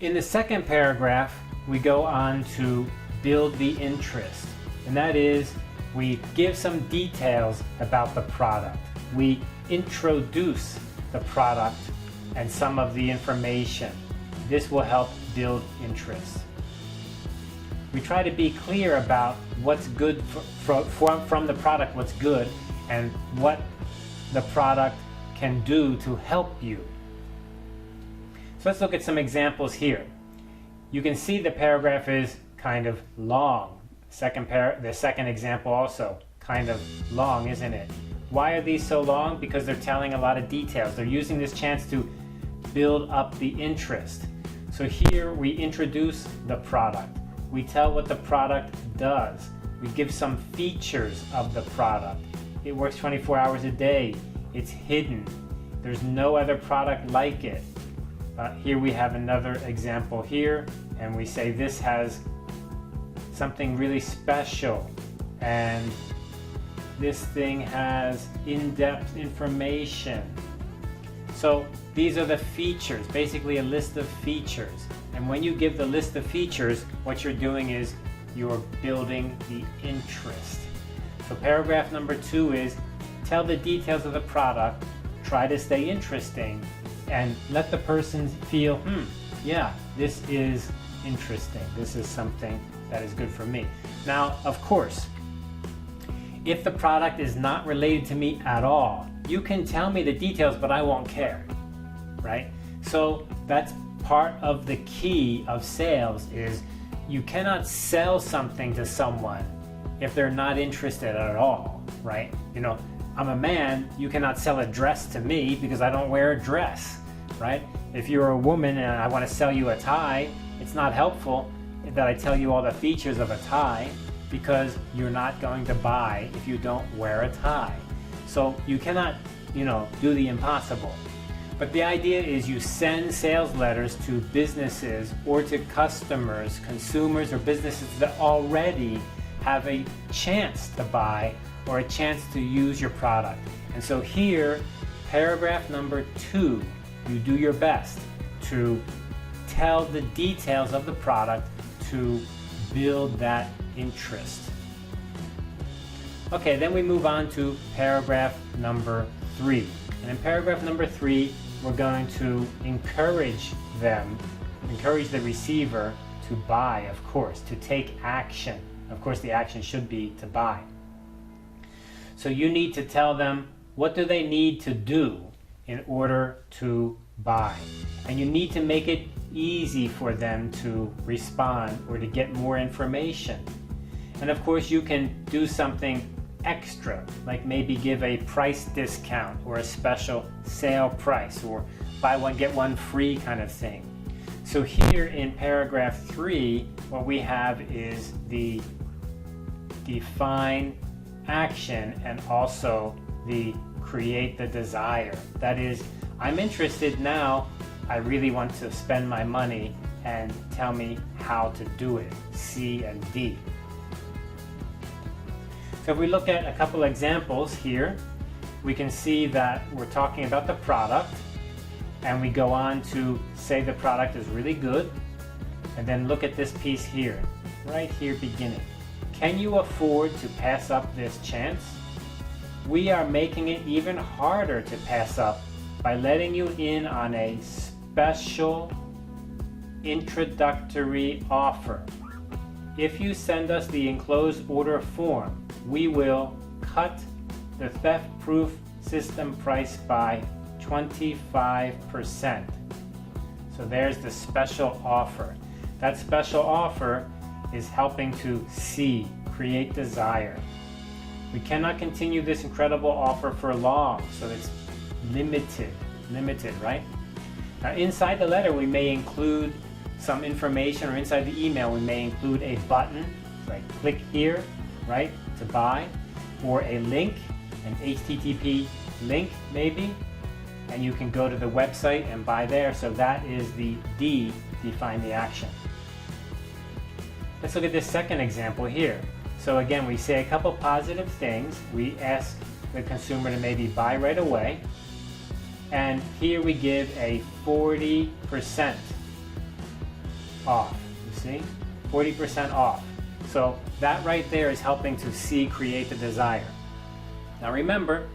In the second paragraph, we go on to build the interest, and that is we give some details about the product. We introduce the product and some of the information. This will help build interest. We try to be clear about what's good from the product, what's good, and what the product can do to help you. So let's look at some examples here. You can see the paragraph is kind of long. The second example also kind of long, isn't it? Why are these so long? Because they're telling a lot of details. They're using this chance to build up the interest. So here we introduce the product. We tell what the product does. We give some features of the product. It works 24 hours a day. It's hidden. There's no other product like it. Here we have another example here, and we say this has something really special, and this thing has in-depth information. So these are the features, basically a list of features. And when you give the list of features, what you're doing is you're building the interest. So paragraph number 2 is tell the details of the product, try to stay interesting, and let the person feel, yeah, this is interesting. This is something that is good for me. Now, of course, if the product is not related to me at all, you can tell me the details, but I won't care, right? So that's part of the key of sales is you cannot sell something to someone if they're not interested at all, right? You know, I'm a man, you cannot sell a dress to me because I don't wear a dress, right? If you're a woman and I want to sell you a tie, it's not helpful that I tell you all the features of a tie because you're not going to buy if you don't wear a tie. So you cannot, do the impossible. But the idea is you send sales letters to businesses or to customers, consumers or businesses that already have a chance to buy or a chance to use your product. And so here, paragraph number 2, you do your best to tell the details of the product to build that interest. Okay, then we move on to paragraph number 3. And in paragraph number 3, we're going to encourage the receiver to buy, of course, to take action. Of course, the action should be to buy. So you need to tell them what do they need to do in order to buy. And you need to make it easy for them to respond or to get more information. And of course, you can do something extra, like maybe give a price discount or a special sale price or buy one get one free kind of thing. So here in paragraph 3, what we have is the define action and also the create the desire. That is, I'm interested now, I really want to spend my money, and tell me how to do it, C and D. So if we look at a couple examples here, we can see that we're talking about the product, and we go on to say the product is really good, and then look at this piece here, right here beginning. Can you afford to pass up this chance? We are making it even harder to pass up by letting you in on a special introductory offer. If you send us the enclosed order form, we will cut the theft-proof system price by 25%. So there's the special offer. That special offer is helping to create desire. We cannot continue this incredible offer for long, so it's limited, right? Now inside the letter we may include some information, or inside the email we may include a button, like click here, right, to buy, or a link, an HTTP link maybe, and you can go to the website and buy there. So that is the D, define the action. Let's look at this second example here. So again, we say a couple positive things. We ask the consumer to maybe buy right away. And here we give a 40% off. You see? 40% off. So that right there is helping to create the desire. Now remember,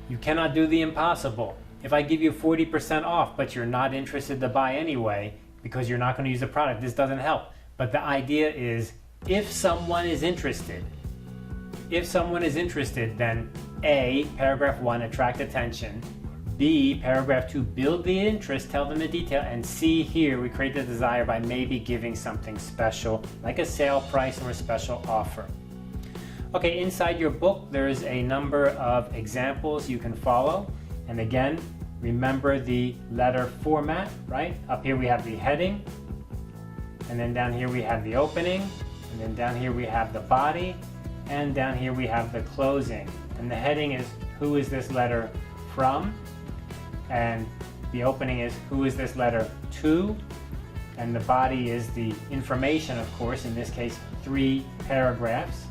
you cannot do the impossible. If I give you 40% off, but you're not interested to buy anyway, because you're not going to use the product, this doesn't help. But the idea is, if someone is interested, then A, paragraph 1, attract attention. B, paragraph 2, build the interest, tell them the detail. And C, here, we create the desire by maybe giving something special, like a sale price or a special offer. Okay, inside your book, there's a number of examples you can follow. And again, remember the letter format, right? Up here we have the heading. And then down here we have the opening. And then down here we have the body. And down here we have the closing. And the heading is, who is this letter from? And the opening is, who is this letter to? And the body is the information, of course, in this case, 3 paragraphs.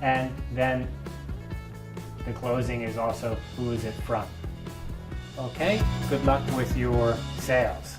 And then the closing is also, who is it from? Okay, good luck with your sales.